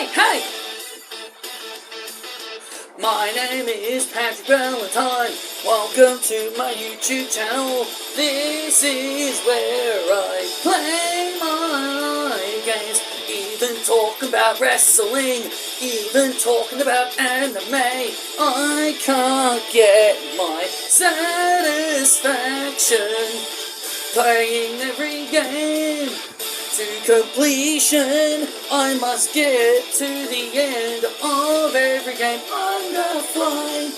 Hey! My name is Patrick Valentine. Welcome to my YouTube channel. This is where I play my games. Even talking about wrestling, even talking about anime. I can't get my satisfaction playing every game to completion. I must get to the end of every game. I'm gonna fly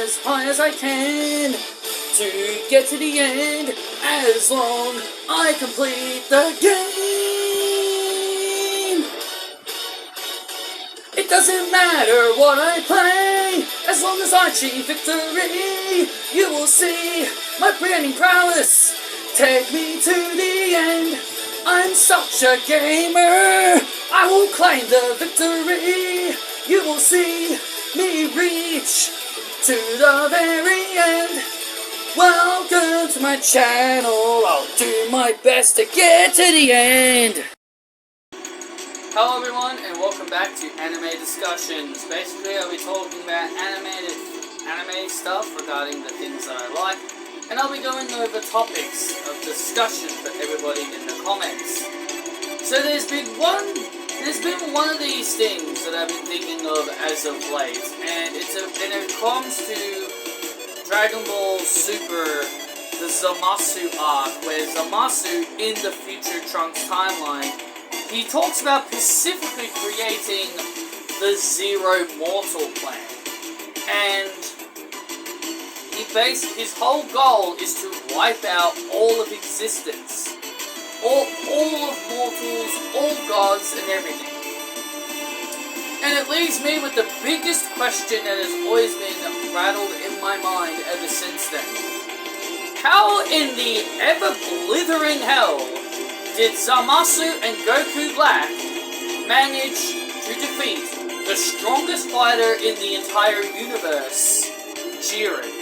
as high as I can to get to the end, as long I complete the game. It doesn't matter what I play, as long as I achieve victory. You will see my branding prowess take me to the end. I'm such a gamer, I will claim the victory. You will see me reach to the very end. Welcome to my channel, I'll do my best to get to the end. Hello everyone, and welcome back to Anime Discussions. Basically, I'll be talking about anime stuff regarding the things that I like. And I'll be going over topics of discussion for everybody in the comments. So there's been one of these things that I've been thinking of as of late, and it comes to Dragon Ball Super, the Zamasu arc, where Zamasu in the Future Trunks timeline, he talks about specifically creating the Zero Mortal plan, and his whole goal is to wipe out all of existence. All of mortals, all gods, and everything. And it leaves me with the biggest question that has always been rattled in my mind ever since then. How in the ever-blithering hell did Zamasu and Goku Black manage to defeat the strongest fighter in the entire universe, Jiren?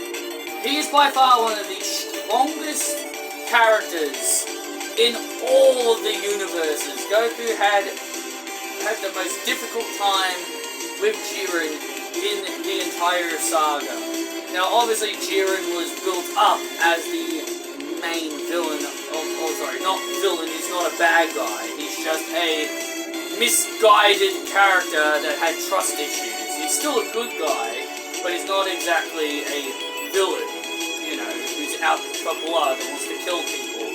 He is by far one of the strongest characters in all of the universes. Goku had the most difficult time with Jiren in the entire saga. Now, obviously, Jiren was built up as the main villain. Not villain. He's not a bad guy. He's just a misguided character that had trust issues. He's still a good guy, but he's not exactly a villain, who's out for blood and wants to kill people.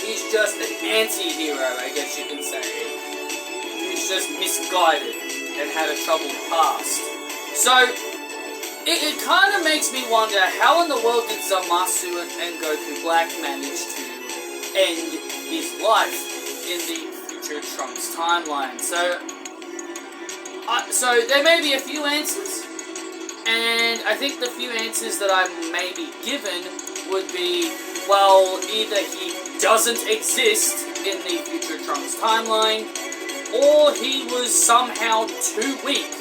He's just an anti-hero, I guess you can say. He's just misguided and had a troubled past. So, it kind of makes me wonder, how in the world did Zamasu and Goku Black manage to end his life in the Future Trunks timeline? So there may be a few answers. And I think the few answers that I may be given would be, well, either he doesn't exist in the Future Trunks timeline, or he was somehow too weak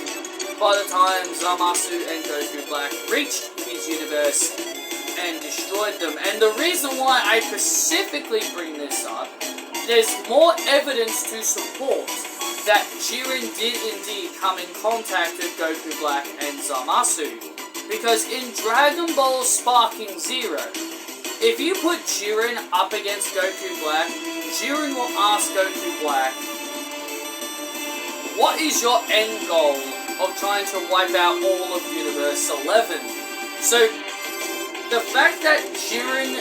by the time Zamasu and Goku Black reached his universe and destroyed them. And the reason why I specifically bring this up, there's more evidence to support that Jiren did indeed come in contact with Goku Black and Zamasu. Because in Dragon Ball Sparking Zero, if you put Jiren up against Goku Black, Jiren will ask Goku Black, what is your end goal of trying to wipe out all of Universe 11? So, the fact that Jiren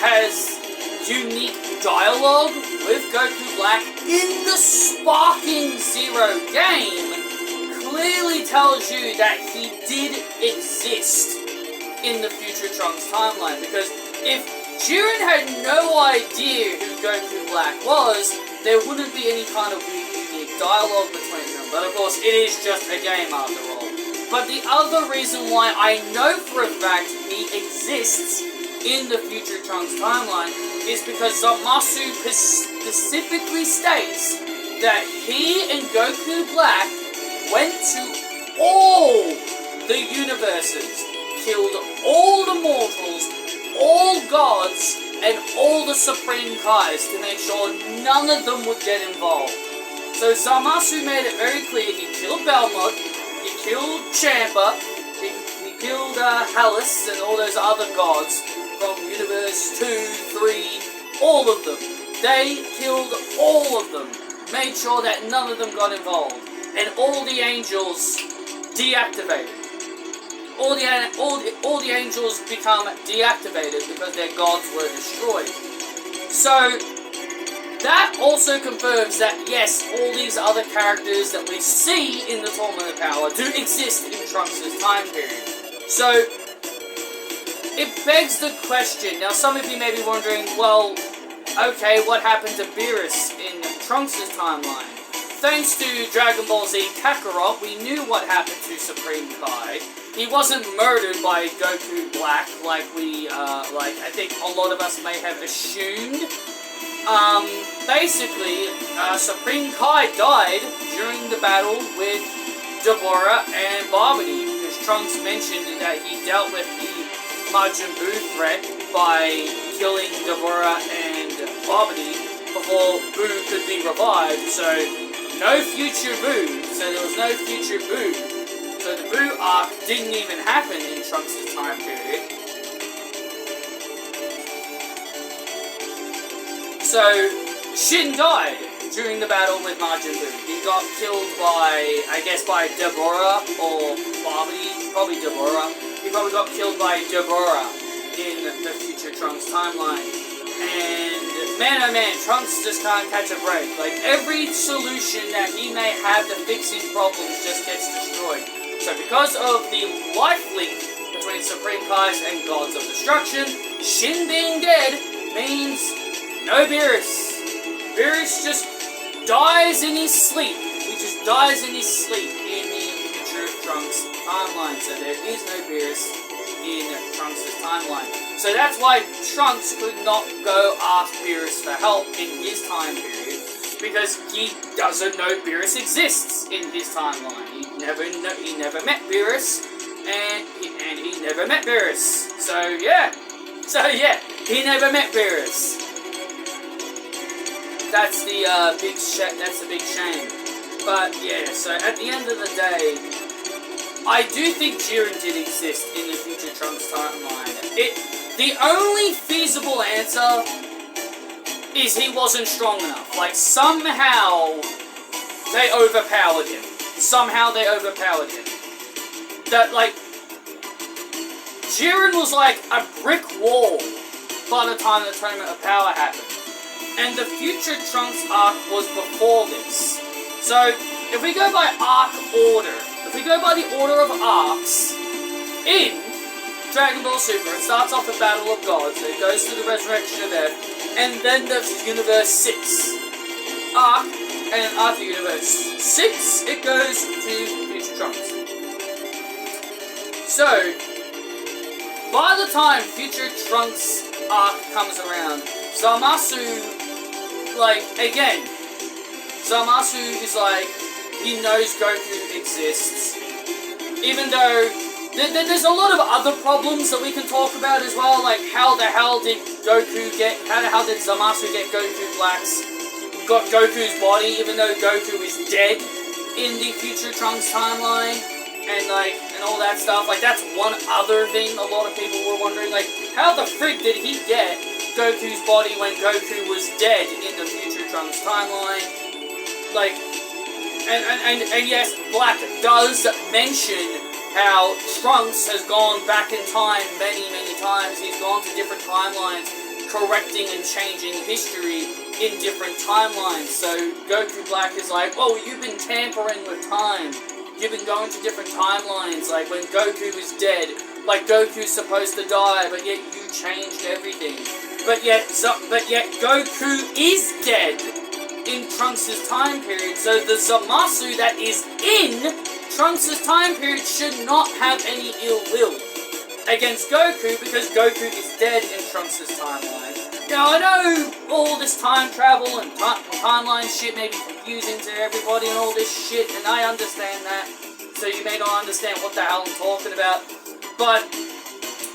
has unique dialogue with Goku Black in the Sparking Zero game clearly tells you that he did exist in the Future Trunks timeline, because if Jiren had no idea who Goku Black was, there wouldn't be any kind of unique dialogue between them. But of course, it is just a game after all. But the other reason why I know for a fact he exists in the Future Trunks timeline is because Zamasu specifically states that he and Goku Black went to all the universes, killed all the mortals, all gods, and all the Supreme Kais to make sure none of them would get involved. So Zamasu made it very clear he killed Belmont, he killed Champa, he killed Hallis and all those other gods from Universe 2, 3, all of them. They killed all of them, made sure that none of them got involved, and all the angels deactivated. All the angels become deactivated because their gods were destroyed. So that also confirms that yes, all these other characters that we see in the Tournament of Power do exist in Trunks' time period. So it begs the question. Now some of you may be wondering, well, okay, what happened to Beerus in Trunks' timeline? Thanks to Dragon Ball Z Kakarot, we knew what happened to Supreme Kai. He wasn't murdered by Goku Black like I think a lot of us may have assumed. Basically, Supreme Kai died during the battle with Deborah and Babidi, because Trunks mentioned that he dealt with the Majin Buu threat by killing Deborah and Babidi before Buu could be revived, so no future Buu, so there was no future Buu. So the Buu arc didn't even happen in Trunks' time period. So Shin died during the battle with Majin Buu. He got killed by, I guess, by Deborah or Babidi, probably Deborah. He probably got killed by Deborah in the future Trunks timeline. And man oh man, Trunks just can't catch a break. Like, every solution that he may have to fix his problems just gets destroyed. So because of the life link between Supreme Kais and Gods of Destruction, Shin being dead means no Beerus. Beerus just dies in his sleep. He just dies in his sleep in the future Trunks timeline. So there is no Beerus in Trunks' timeline. So that's why Trunks could not go ask Beerus for help in his time period, because he doesn't know Beerus exists in his timeline. He never met Beerus, and he never met Beerus. So yeah, he never met Beerus. That's the big shame. But yeah, so at the end of the day, I do think Jiren did exist in the future Trunks timeline. The only feasible answer is he wasn't strong enough. Like, somehow they overpowered him. That, like, Jiren was like a brick wall by the time the Tournament of Power happened. And the future Trunks arc was before this. So, if we go by arc order, if we go by the order of arcs, in Dragon Ball Super, it starts off with Battle of Gods, it goes to the Resurrection of Earth, and then the Universe 6 arc, and after Universe 6, it goes to Future Trunks. So, by the time Future Trunks arc comes around, Zamasu, like, again, Zamasu is like, he knows Goku exists, even though there's a lot of other problems that we can talk about as well, like how the hell did Zamasu get Goku's body, even though Goku is dead in the future Trunks timeline, and all that stuff. Like, that's one other thing a lot of people were wondering, like, how the frick did he get Goku's body when Goku was dead in the future Trunks timeline? Like, and yes, Black does mention how Trunks has gone back in time many, many times. He's gone to different timelines, correcting and changing history in different timelines. So Goku Black is like, oh, you've been tampering with time. You've been going to different timelines, like when Goku is dead, like Goku's supposed to die, but yet you changed everything. But yet Goku is dead in Trunks' time period, so the Zamasu that is in Trunks' time period should not have any ill will against Goku, because Goku is dead in Trunks' timeline. Now, I know all this time travel and timeline shit may be confusing to everybody and all this shit, and I understand that, so you may not understand what the hell I'm talking about, but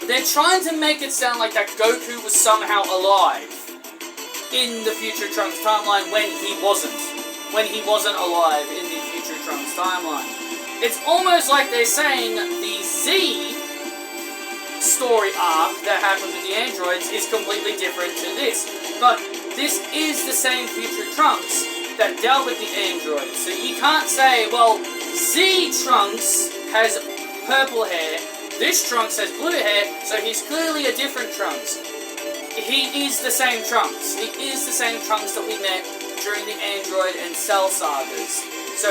they're trying to make it sound like that Goku was somehow alive in the future Trunks timeline when he wasn't. when he wasn't alive in the Future Trunks timeline. It's almost like they're saying the Z story arc that happened with the androids is completely different to this. But this is the same Future Trunks that dealt with the androids. So you can't say, well, Z Trunks has purple hair, this Trunks has blue hair, so he's clearly a different Trunks. He is the same Trunks. He is the same Trunks that we met during the Android and Cell sagas. So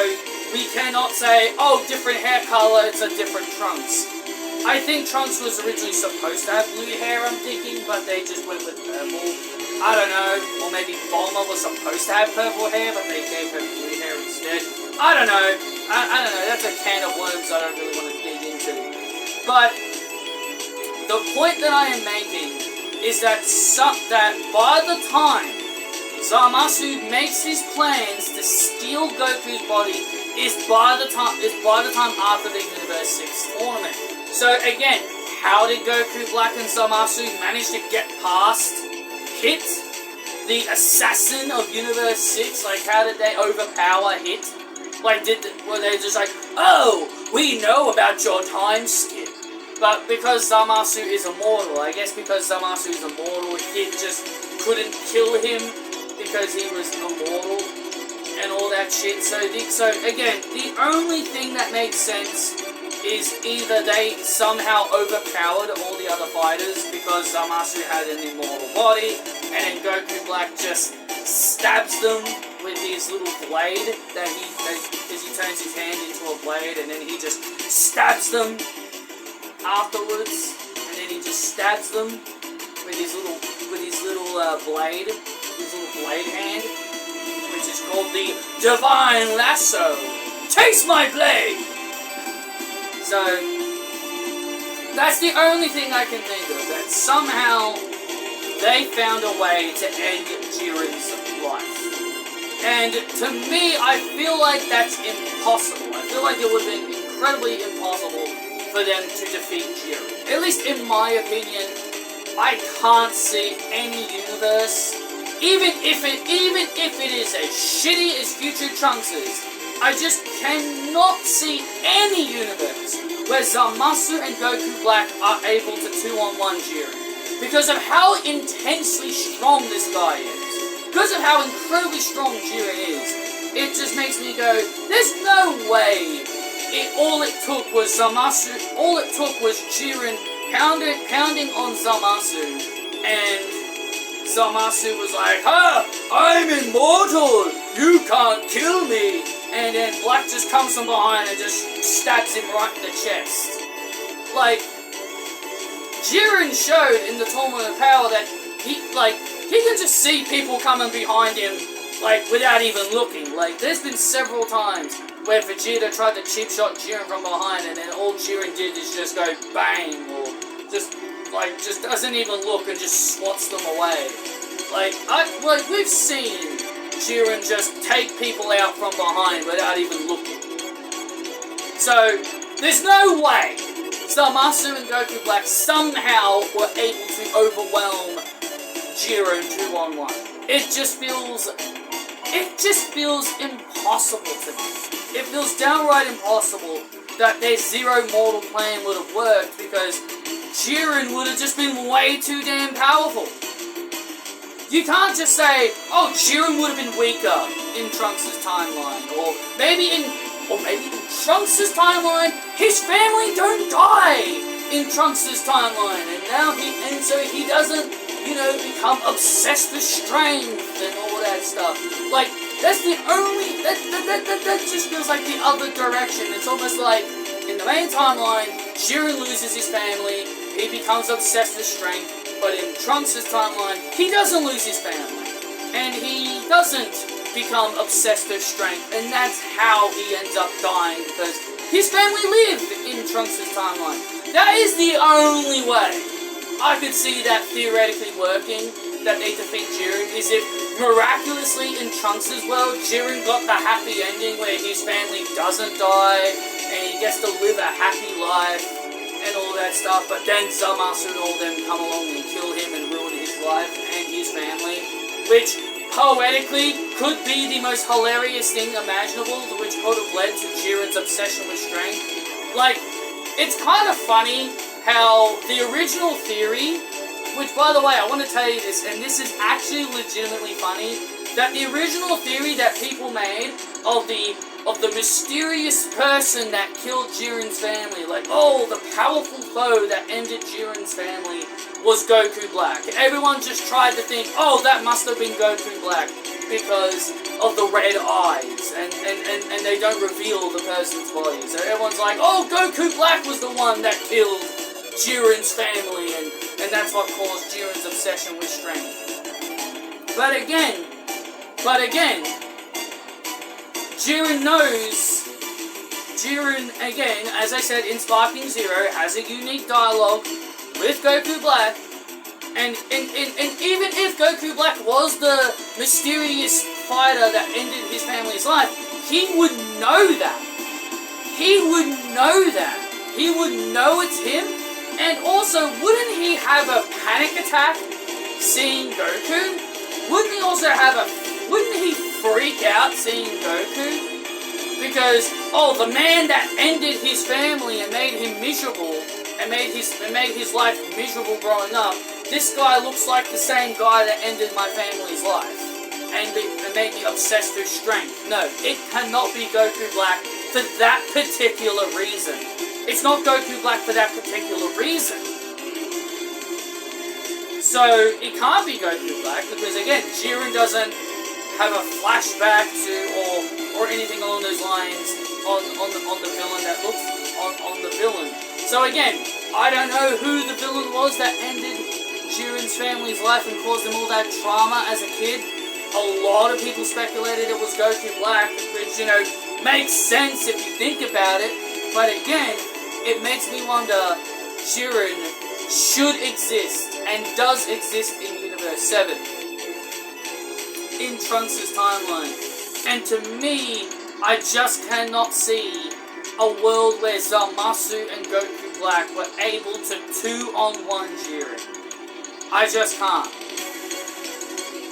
we cannot say, oh, different hair color, it's a different Trunks. I think Trunks was originally supposed to have blue hair, I'm thinking, but they just went with purple. I don't know. Or maybe Bulma was supposed to have purple hair, but they gave her blue hair instead. I don't know. I don't know. That's a can of worms I don't really want to dig into. But the point that I am making is that by the time Zamasu makes his plans to steal Goku's body is by the time after the Universe 6 tournament. So again, how did Goku Black and Zamasu manage to get past Hit, the assassin of Universe 6? Like, how did they overpower Hit? Like, were they just like, oh, we know about your time skip? But because Zamasu is immortal, I guess because Zamasu is immortal, Hit just couldn't kill him because he was immortal and all that shit. So again, the only thing that makes sense is either they somehow overpowered all the other fighters because Zamasu had an immortal body, and then Goku Black just stabs them with his little blade because he turns his hand into a blade, and then he just stabs them afterwards, and then he just stabs them with his little blade, his little blade hand, which is called the Divine Lasso. Taste my blade! So, that's the only thing I can think of, that somehow they found a way to end Jiren's life. And to me, I feel like that's impossible. I feel like it would have been incredibly impossible for them to defeat Jiren. At least in my opinion, I can't see any universe, even if it is as shitty as Future Trunks is, I just cannot see any universe where Zamasu and Goku Black are able to 2-on-1 Jiren. Because of how intensely strong this guy is. Because of how incredibly strong Jiren is. It just makes me go, there's no way. All it took was Jiren pounding on Zamasu, and Zamasu was like, I'm immortal! You can't kill me! And then Black just comes from behind and just stabs him right in the chest. Like, Jiren showed in the Tournament of Power that he can just see people coming behind him, like, without even looking. Like, there's been several times where Vegeta tried to cheap shot Jiren from behind, and then all Jiren did is just go bang, or just doesn't even look and just swats them away. Like we've seen Jiren just take people out from behind without even looking. So, there's no way Zamasu and Goku Black somehow were able to overwhelm Jiren 2-on-1. It just feels impossible to me. It feels downright impossible that their zero mortal plan would have worked, because Jiren would have just been way too damn powerful. You can't just say, oh, Jiren would have been weaker in Trunks' timeline, or maybe in Trunks' timeline, his family don't die in Trunks' timeline, and so he doesn't, become obsessed with strength and all that stuff. Like, that's the only, that just feels like the other direction. It's almost like, in the main timeline, Jiren loses his family, he becomes obsessed with strength, but in Trunks' timeline, he doesn't lose his family, and he doesn't become obsessed with strength, and that's how he ends up dying, because his family lived in Trunks' timeline. That is the only way I could see that theoretically working, that they defeat Jiren, is if miraculously in Trunks' world, Jiren got the happy ending where his family doesn't die, and he gets to live a happy life, and all that stuff, but then Zamasu and all them come along and kill him and ruin his life and his family, which poetically could be the most hilarious thing imaginable, which could have led to Jiren's obsession with strength. Like, it's kind of funny how the original theory, which, by the way, I want to tell you this, and this is actually legitimately funny, that the original theory that people made of the mysterious person that killed Jiren's family, like, oh, the powerful foe that ended Jiren's family was Goku Black. Everyone just tried to think, oh, that must have been Goku Black because of the red eyes, and they don't reveal the person's body. So everyone's like, oh, Goku Black was the one that killed Jiren's family, and that's what caused Jiren's obsession with strength. But again, Jiren knows, again, as I said, in Sparking Zero, has a unique dialogue with Goku Black, and even if Goku Black was the mysterious fighter that ended his family's life, he would know that. He would know that. He would know it's him, and also, wouldn't he have a panic attack seeing Goku? Wouldn't he freak out seeing Goku? Because, oh, the man that ended his family and made him miserable, and made his life miserable growing up, this guy looks like the same guy that ended my family's life, and made me obsessed with strength. No, it cannot be Goku Black for that particular reason. It's not Goku Black for that particular reason. So, it can't be Goku Black, because again, Jiren doesn't have a flashback to, or anything along those lines on the villain that looks on the villain. So again, I don't know who the villain was that ended Jiren's family's life and caused him all that trauma as a kid. A lot of people speculated it was Goku Black, which, you know, makes sense if you think about it. But again, it makes me wonder, Jiren should exist and does exist in Universe 7. In Trunks' timeline. And to me, I just cannot see a world where Zamasu and Goku Black were able to 2-on-1 Jiren. I just can't.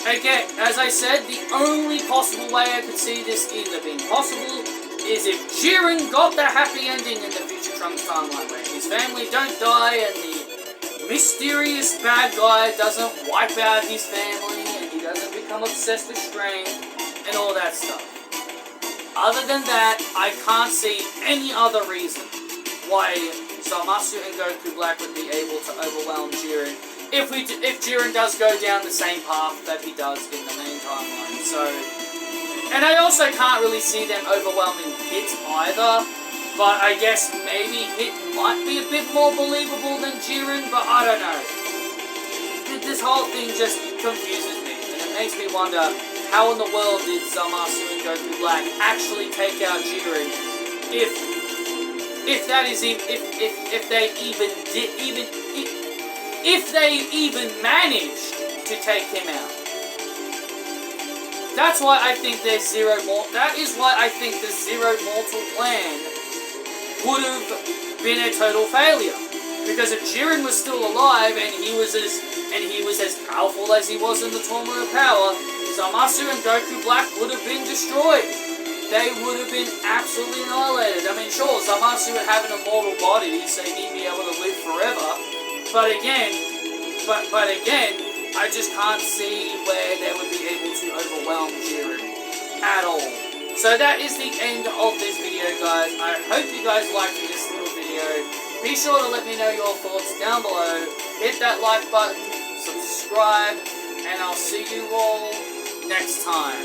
Again, as I said, the only possible way I could see this either being possible is if Jiren got the happy ending in the future Trunks timeline, where his family don't die and the mysterious bad guy doesn't wipe out his family and he doesn't become obsessed with strength and all that stuff. Other than that, I can't see any other reason why Zamasu and Goku Black would be able to overwhelm Jiren if Jiren does go down the same path that he does in the main timeline. So, and I also can't really see them overwhelming Hit either, but I guess maybe Hit might be a bit more believable than Jiren, but I don't know. This whole thing just confuses me, and it makes me wonder, how in the world did Zamasu and Goku Black actually take out Jiren if they even managed to take him out? That's why I think there's that is why I think the Zero Mortal plan would have been a total failure. Because if Jiren was still alive and he was as powerful as he was in the Tournament of Power, Zamasu and Goku Black would have been destroyed. They would have been absolutely annihilated. I mean, sure, Zamasu would have an immortal body, so he'd be able to live forever. But again, I just can't see where they would be able to overwhelm Jiren at all. So that is the end of this video, guys. I hope you guys liked this little video. Be sure to let me know your thoughts down below. Hit that like button, subscribe, and I'll see you all next time.